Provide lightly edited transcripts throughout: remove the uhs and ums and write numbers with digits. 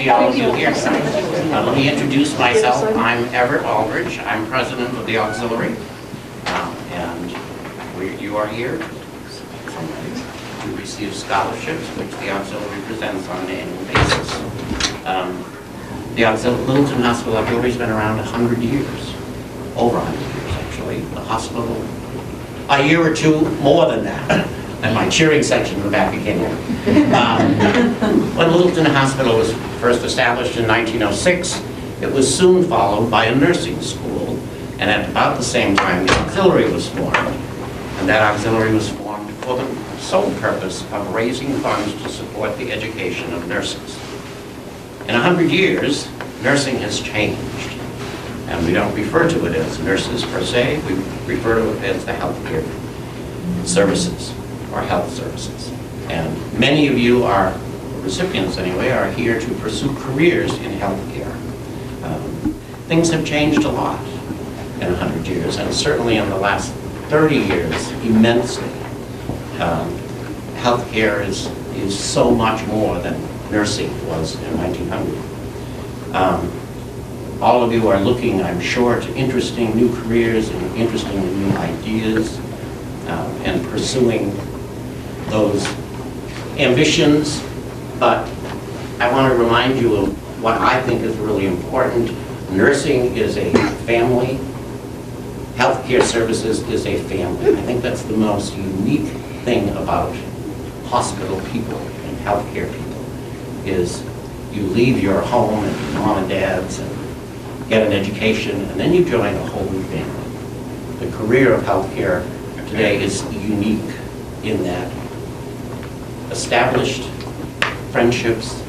see all of you here tonight. Let me introduce myself. I'm Everett Aldridge. I'm president of the Auxiliary. And you are here to receive scholarships, which the Auxiliary presents on an annual basis. The Littleton Hospital Auxiliary has been around 100 years, over 100 years actually. The hospital, a year or two more than that. And my cheering section in the back again. When Littleton Hospital was first established in 1906, it was soon followed by a nursing school, and at about the same time the auxiliary was formed. And that auxiliary was formed for the sole purpose of raising funds to support the education of nurses. In 100 years, nursing has changed, and we don't refer to it as nurses per se, we refer to it as the healthcare services, or health services. And many of you are, recipients anyway, are here to pursue careers in healthcare. Things have changed a lot in 100 years, and certainly in the last 30 years, immensely. Healthcare is so much more than nursing was in 1900. All of you are looking, I'm sure, to interesting new careers and interesting new ideas, and pursuing those ambitions, but I want to remind you of what I think is really important. Nursing is a family. Healthcare services is a family. I think that's the most unique thing about hospital people and healthcare people, is you leave your home and your mom and dad's and get an education, and then you join a whole new family. The career of healthcare today is unique in that established friendships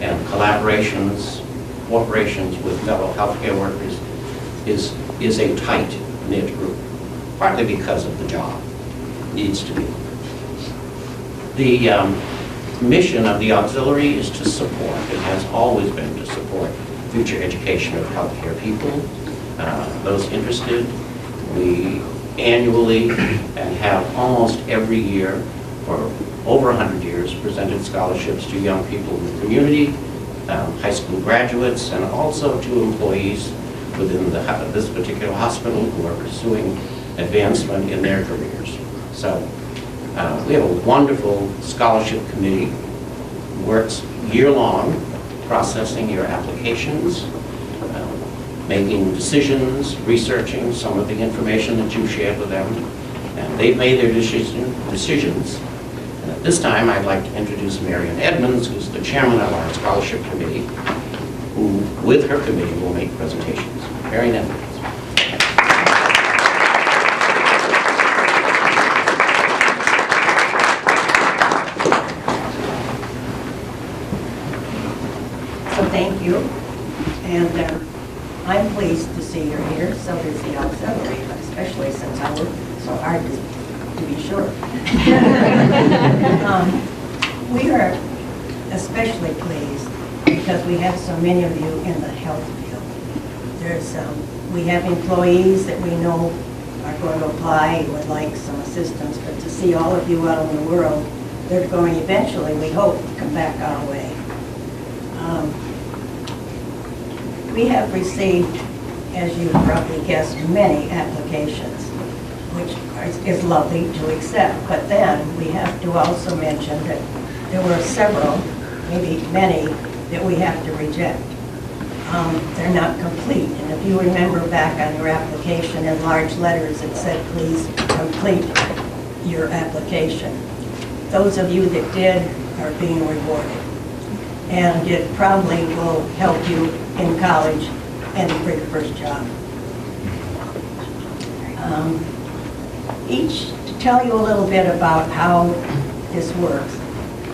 and collaborations, cooperations with fellow healthcare workers is a tight-knit group, partly because of the job. It needs to be. The mission of the auxiliary is to support, it has always been to support future education of healthcare people, those interested. We annually and have almost every year for over 100 years presented scholarships to young people in the community, high school graduates, and also to employees within this particular hospital who are pursuing advancement in their careers. So we have a wonderful scholarship committee who works year-long processing your applications, making decisions, researching some of the information that you've shared with them, and they've made their decisions. And at this time, I'd like to introduce Marion Edmonds, who's the chairman of our scholarship committee, who, with her committee, will make presentations. Marion Edmonds. So thank you, and I'm pleased to see you're here. So is the auxiliary, especially since I work so hard to be sure. We are especially pleased because we have so many of you in the health field. We have employees that we know are going to apply, would like some assistance, but to see all of you out in the world, they're going eventually, we hope, to come back our way. We have received, as you probably guessed, many applications, which is lovely to accept. But then we have to also mention that there were several, maybe many, that we have to reject. They're not complete. And if you remember back on your application in large letters, it said, please complete your application. Those of you that did are being rewarded. And it probably will help you in college and for your first job. To tell you a little bit about how this works,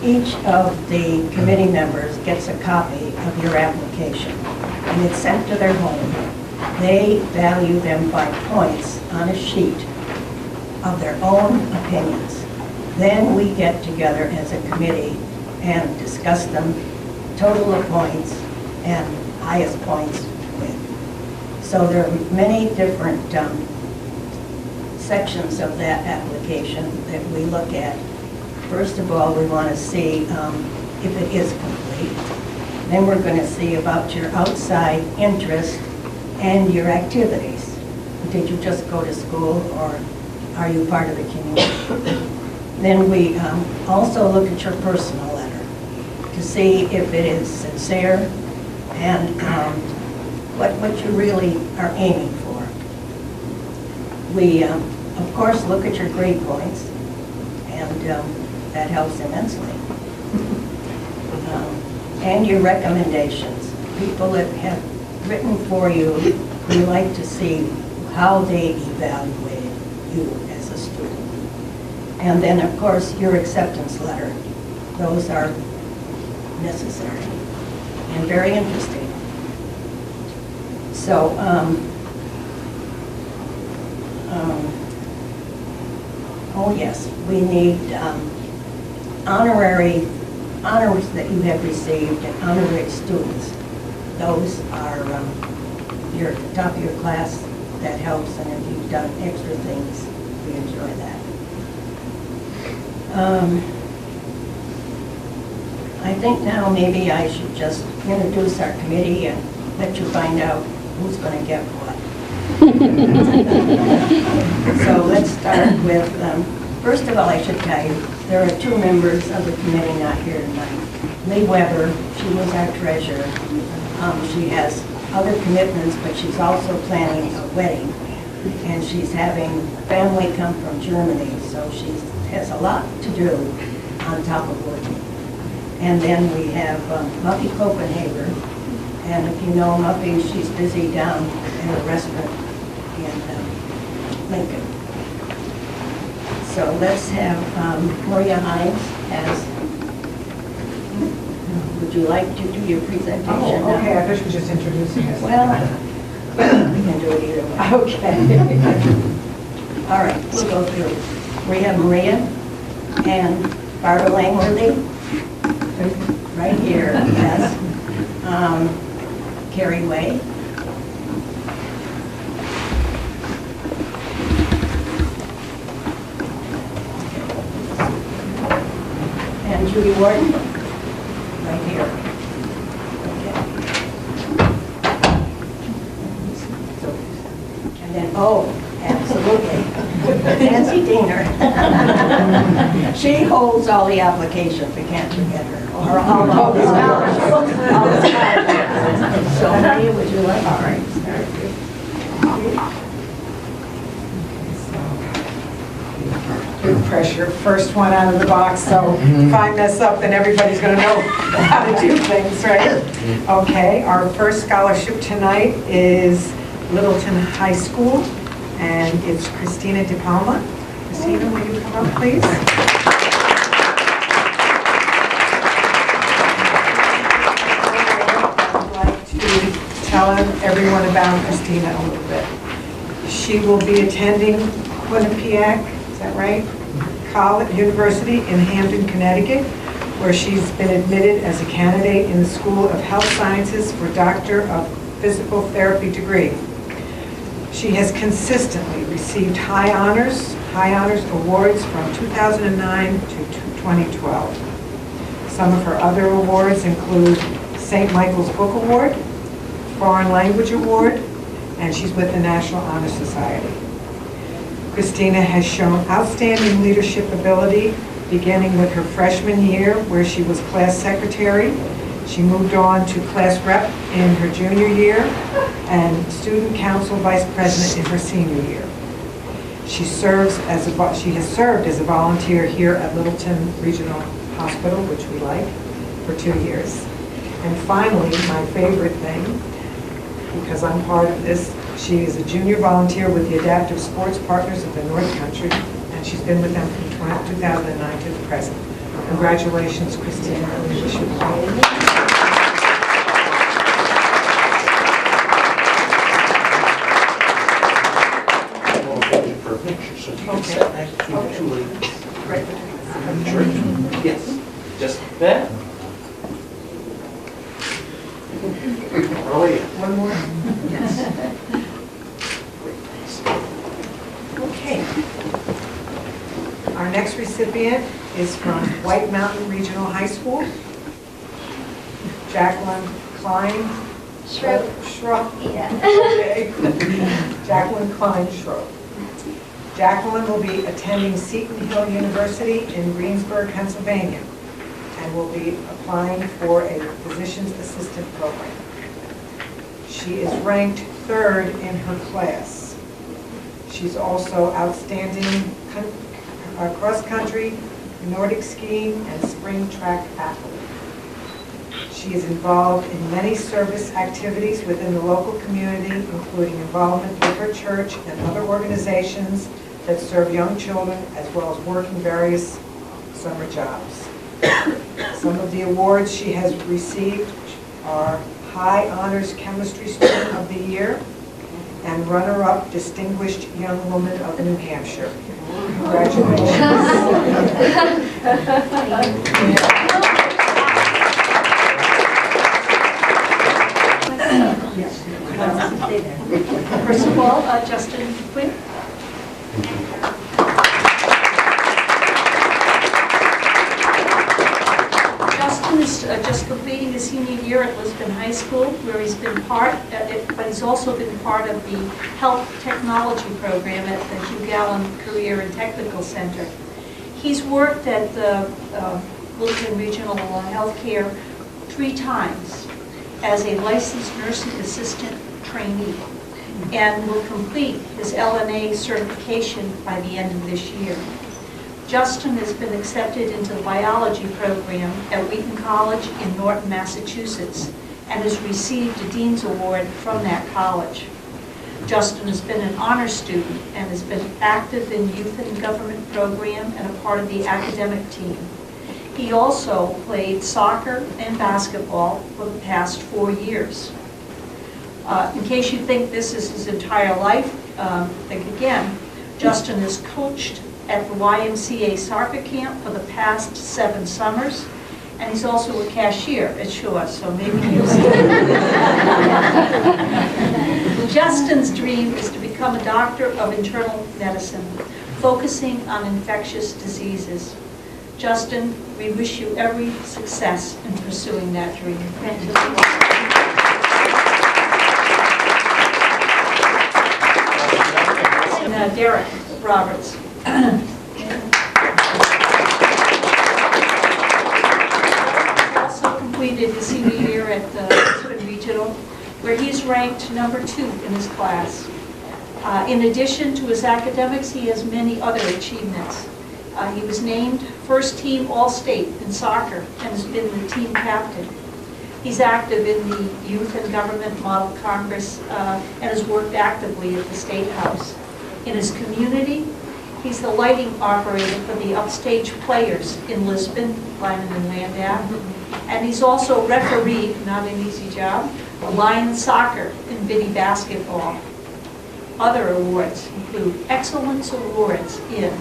each of the committee members gets a copy of your application, and it's sent to their home. They value them by points on a sheet of their own opinions. Then we get together as a committee and discuss them, total of points, and highest points win. So there are many different sections of that application that we look at. First of all, we want to see if it is complete. Then we're going to see about your outside interest and your activities. Did you just go to school, or are you part of the community? Then we also look at your personal letter to see if it is sincere and what you really are aiming for. We, of course, look at your grade points, and that helps immensely. And your recommendations. People that have written for you, we like to see how they evaluated you as a student. And then, of course, your acceptance letter. Those are necessary and very interesting. So, oh yes, we need honors that you have received and honorary students. Those are you're at the top of your class. That helps, and if you've done extra things, we enjoy that. I think now maybe I should just introduce our committee and let you find out who's going to get what. So let's start with, first of all, I should tell you, there are two members of the committee not here tonight. Lee Weber, she was our treasurer. She has other commitments, but she's also planning a wedding. And she's having family come from Germany, so she has a lot to do on top of working. And then we have Muffy Copenhagen. And if you know Muffy, she's busy down in a restaurant in Lincoln. So let's have Maria Hines as, would you like to do your presentation? Oh, okay, I thought you were just introducing us. Well, we can do it either way. Okay. All right, we'll go through. We have Maria and Barbara Langworthy, right here, yes. Carrie Way. And Judy Warden, right here. Okay. And then, oh, absolutely, Nancy Diener. She holds all the applications, we can't forget her. Or all the scholarships. So, Maria, would you like? All right, start with. Good pressure, first one out of the box, so if I mess up, then everybody's going to know how to do things, right? Okay, our first scholarship tonight is Littleton High School, and it's Christina De Palma. Christina, will you come up, please? I'd like to tell everyone about Christina a little bit. She will be attending Quinnipiac, is that right? College University in Hampton, Connecticut, where she's been admitted as a candidate in the School of Health Sciences for Doctor of Physical Therapy degree. She has consistently received high honors awards from 2009 to 2012. Some of her other awards include St. Michael's Book Award, Foreign Language Award, and she's with the National Honor Society. Christina has shown outstanding leadership ability, beginning with her freshman year, where she was class secretary. She moved on to class rep in her junior year and student council vice president in her senior year. She has served as a volunteer here at Littleton Regional Hospital, which we like, for 2 years. And finally, my favorite thing, because I'm part of this, she is a junior volunteer with the Adaptive Sports Partners of the North Country, and she's been with them from 2009 to the present. Congratulations, Christina. I wish you well. Yes, just that. Oh, yeah. One more? Yes. Okay. Our next recipient is from White Mountain Regional High School. Jacqueline Klein Schroep. Schroep. Yeah. Okay. Jacqueline Klein Schroep. Jacqueline will be attending Seton Hill University in Greensburg, Pennsylvania, and will be applying for a physician's assistant program. She is ranked 3rd in her class. She's also outstanding cross-country, Nordic skiing, and spring track athlete. She is involved in many service activities within the local community, including involvement with her church and other organizations that serve young children, as well as working various summer jobs. Some of the awards she has received are High Honors Chemistry Student of the Year and runner-up Distinguished Young Woman of New Hampshire. Congratulations. First of all, Justin Quinn. Justin is just completing his senior year at Lisbon High School, where he's been but he's also been part of the Health Technology Program at the Hugh Gallen Career and Technical Center. He's worked at the Lisbon Regional Healthcare 3 times as a licensed nursing assistant trainee, and will complete his LNA certification by the end of this year. Justin has been accepted into the biology program at Wheaton College in Norton, Massachusetts, and has received a Dean's Award from that college. Justin has been an honor student and has been active in youth and government program and a part of the academic team. He also played soccer and basketball for the past 4 years. In case you think this is his entire life, think again. Justin has coached at the YMCA soccer camp for the past 7 summers, and he's also a cashier at Shaw, so maybe you'll see. Justin's dream is to become a doctor of internal medicine, focusing on infectious diseases. Justin, we wish you every success in pursuing that dream. And Derek Roberts. Also completed his senior year at the Lisbon Regional, where he's ranked number 2 in his class. In addition to his academics, he has many other achievements. He was named first team All-State in soccer and has been the team captain. He's active in the Youth and Government Model Congress and has worked actively at the State House. In his community, he's the lighting operator for the Upstage Players in Lisbon, Lyman and Landau. And he's also refereed, not an easy job, Lions Soccer and Biddy Basketball. Other awards include Excellence Awards in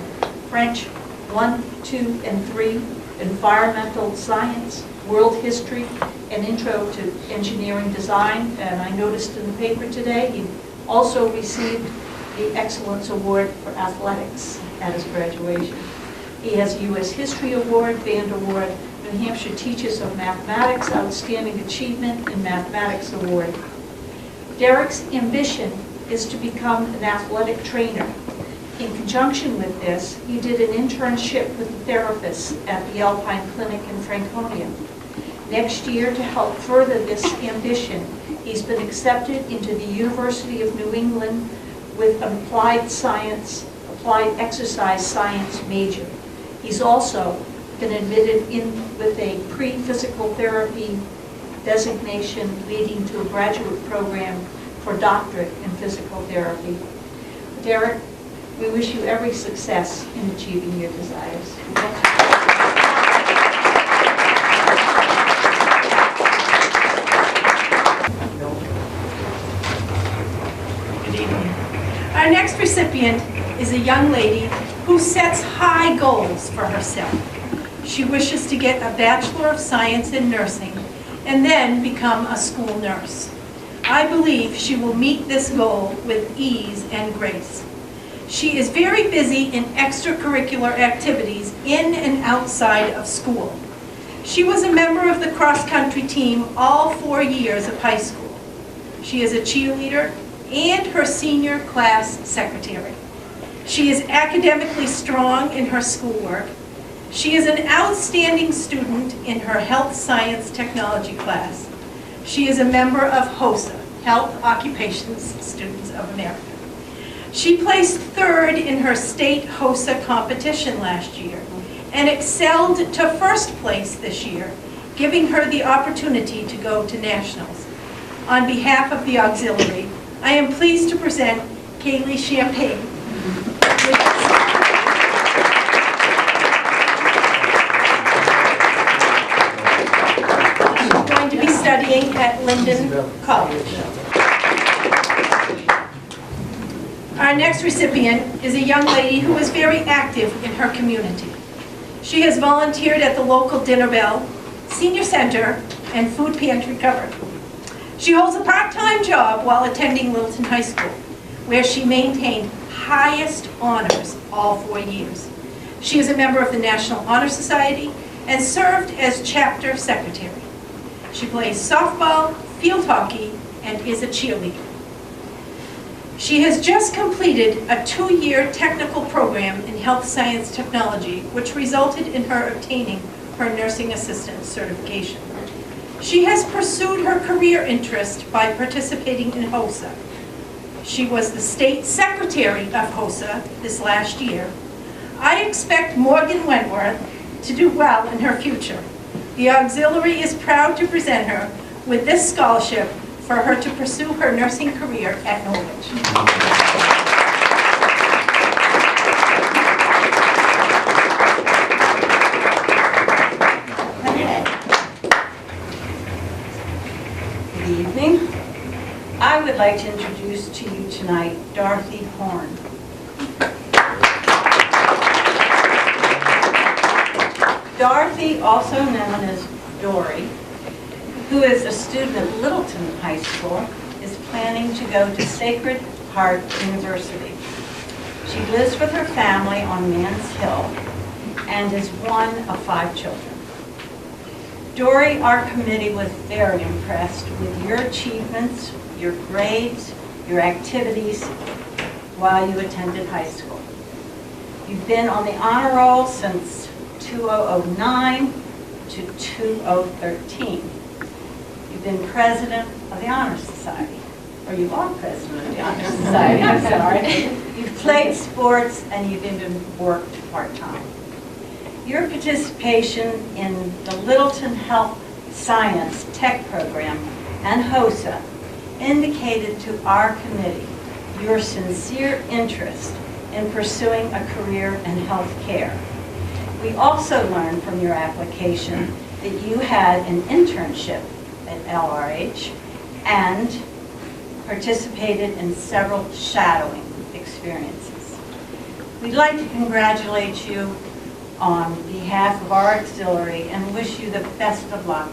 French 1, 2, and 3, Environmental Science, World History, and Intro to Engineering Design. And I noticed in the paper today, he also received the Excellence Award for Athletics at his graduation. He has a U.S. History Award, Band Award, New Hampshire Teachers of Mathematics Outstanding Achievement in Mathematics Award. Derek's ambition is to become an athletic trainer. In conjunction with this, he did an internship with the therapists at the Alpine Clinic in Franconia. Next year, to help further this ambition, he's been accepted into the University of New England with an applied exercise science major. He's also been admitted in with a pre-physical therapy designation leading to a graduate program for doctorate in physical therapy. Derek, we wish you every success in achieving your desires. Our next recipient is a young lady who sets high goals for herself. She wishes to get a Bachelor of Science in Nursing and then become a school nurse. I believe she will meet this goal with ease and grace. She is very busy in extracurricular activities in and outside of school. She was a member of the cross-country team all 4 years of high school. She is a cheerleader and her senior class secretary. She is academically strong in her schoolwork. She is an outstanding student in her health science technology class. She is a member of HOSA, Health Occupations Students of America. She placed 3rd in her state HOSA competition last year and excelled to 1st place this year, giving her the opportunity to go to nationals. On behalf of the auxiliary, I am pleased to present Kaylee Champagne. She's going to be studying at Linden College. Our next recipient is a young lady who is very active in her community. She has volunteered at the local Dinner Bell, Senior Center, and Food Pantry Cupboard. She holds a part-time job while attending Littleton High School, where she maintained highest honors all 4 years. She is a member of the National Honor Society and served as chapter secretary. She plays softball, field hockey, and is a cheerleader. She has just completed a 2-year technical program in health science technology, which resulted in her obtaining her nursing assistant certification. She has pursued her career interest by participating in HOSA. She was the state secretary of HOSA this last year. I expect Morgan Wentworth to do well in her future. The auxiliary is proud to present her with this scholarship for her to pursue her nursing career at Norwich. Good evening. I would like to introduce to you tonight Dorothy Horn. Dorothy, also known as Dory, who is a student at Littleton High School, is planning to go to Sacred Heart University. She lives with her family on Mans Hill and is one of 5 children. Dory, our committee was very impressed with your achievements, your grades, your activities while you attended high school. You've been on the honor roll since 2009 to 2013. You've been president of the Honor Society, or you are president of the Honor Society, I'm sorry. You've played sports and you've even worked part-time. Your participation in the Littleton Health Science Tech Program and HOSA indicated to our committee your sincere interest in pursuing a career in health care. We also learned from your application that you had an internship at LRH and participated in several shadowing experiences. We'd like to congratulate you on behalf of our auxiliary and wish you the best of luck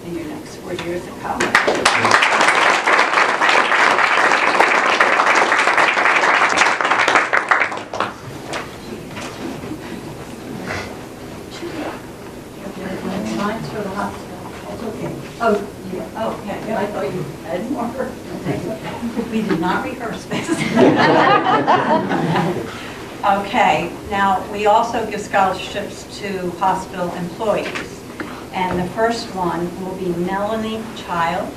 in your next 4 years at college. Mine's for the hospital. It's okay. Oh, yeah, okay. I thought you had more. We did not rehearse this. Okay, now we also give scholarships to hospital employees. And the first one will be Melanie Child.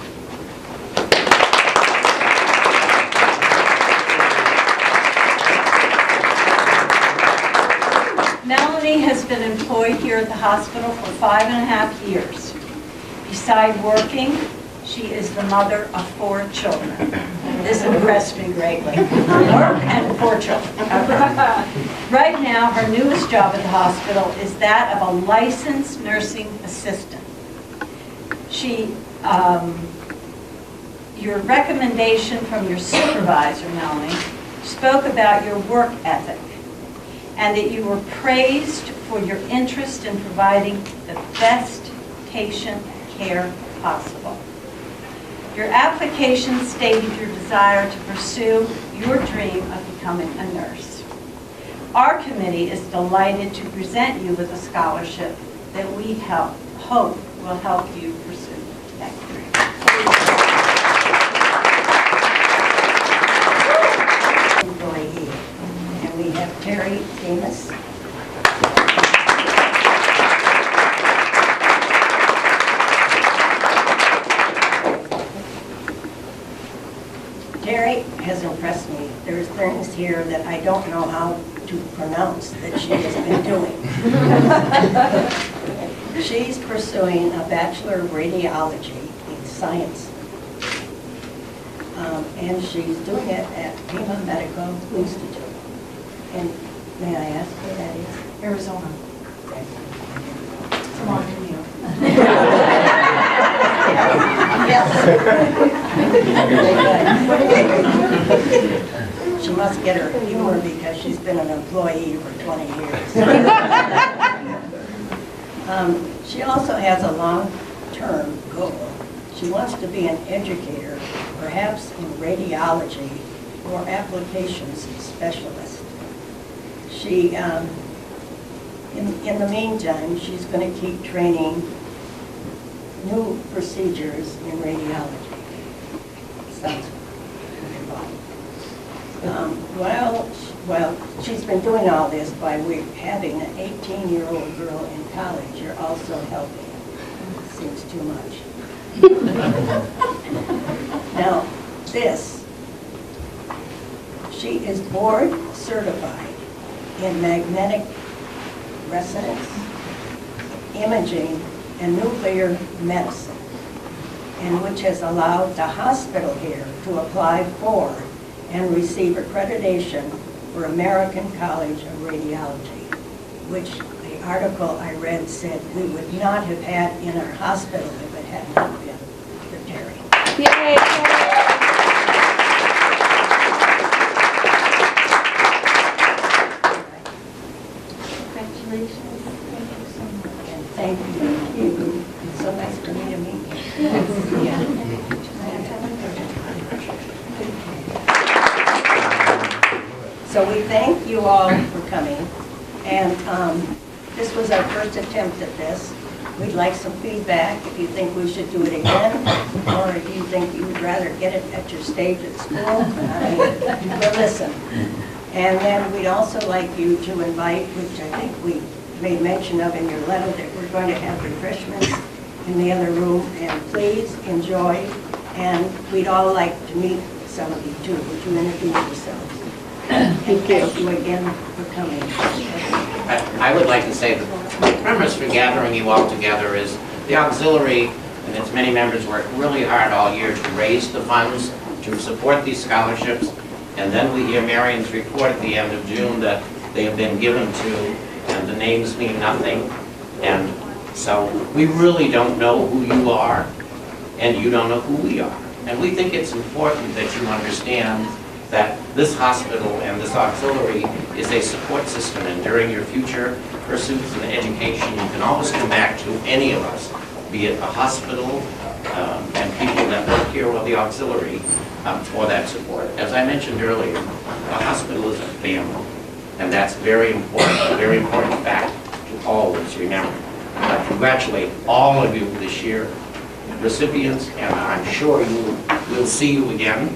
Melanie has been employed here at the hospital for 5.5 years. Beside working, she is the mother of 4 children. This impressed me greatly. Work and 4 children. Right now, her newest job at the hospital is that of a licensed nursing assistant. Your recommendation from your supervisor, Melanie, spoke about your work ethic and that you were praised for your interest in providing the best patient care possible. Your application stated your desire to pursue your dream of becoming a nurse. Our committee is delighted to present you with a scholarship that we hope will help you pursue that career. Employee. And we have Terry Demas. Terry has impressed me. There's things here that I don't know how to pronounce that she has been doing. She's pursuing a Bachelor of Radiology in Science. And she's doing it at Pima Medical Institute. And may I ask where that is? Arizona. It's a long commute. Yes. She must get her humor because she's been an employee for 20 years. She also has a long-term goal. She wants to be an educator, perhaps in radiology or applications specialist. She, in the meantime, she's going to keep training new procedures in radiology. Sounds involved. Well, she's been doing all this by having an 18-year-old girl in college. You're also helping. Seems too much. Now, she is board certified in magnetic resonance, imaging, and nuclear medicine, and which has allowed the hospital here to apply for and receive accreditation for American College of Radiology, which the article I read said we would not have had in our hospital if it had not been for Terry. Yay! Congratulations. Thank you so much. And thank you. It's so nice for me to meet you. Yeah. So we thank you all for coming, and this was our first attempt at this. We'd like some feedback if you think we should do it again, or if you think you'd rather get it at your stage at school. We'll listen. And then we'd also like you to invite, which I think we made mention of in your letter, that we're going to have refreshments in the other room, and please enjoy. And we'd all like to meet some of you too. Would you introduce yourselves? Thank you again for coming. I would like to say that the premise for gathering you all together is the auxiliary and its many members worked really hard all year to raise the funds to support these scholarships, and then we hear Marion's report at the end of June that they have been given to, and the names mean nothing, and so we really don't know who you are, and you don't know who we are. And we think it's important that you understand that this hospital and this auxiliary is a support system, and during your future pursuits in education, you can always come back to any of us, be it a hospital and people that work here or the auxiliary for that support. As I mentioned earlier, the hospital is a family, and that's very important, a very important fact to always remember. I congratulate all of you this year, recipients, and I'm sure we'll see you again.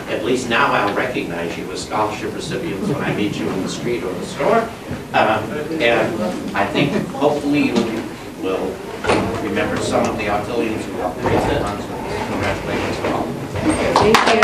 At least now I'll recognize you as scholarship recipients when I meet you in the street or the store. And I think hopefully you will remember some of the auxiliaries who helped raise the funds. Congratulations to all. Thank you.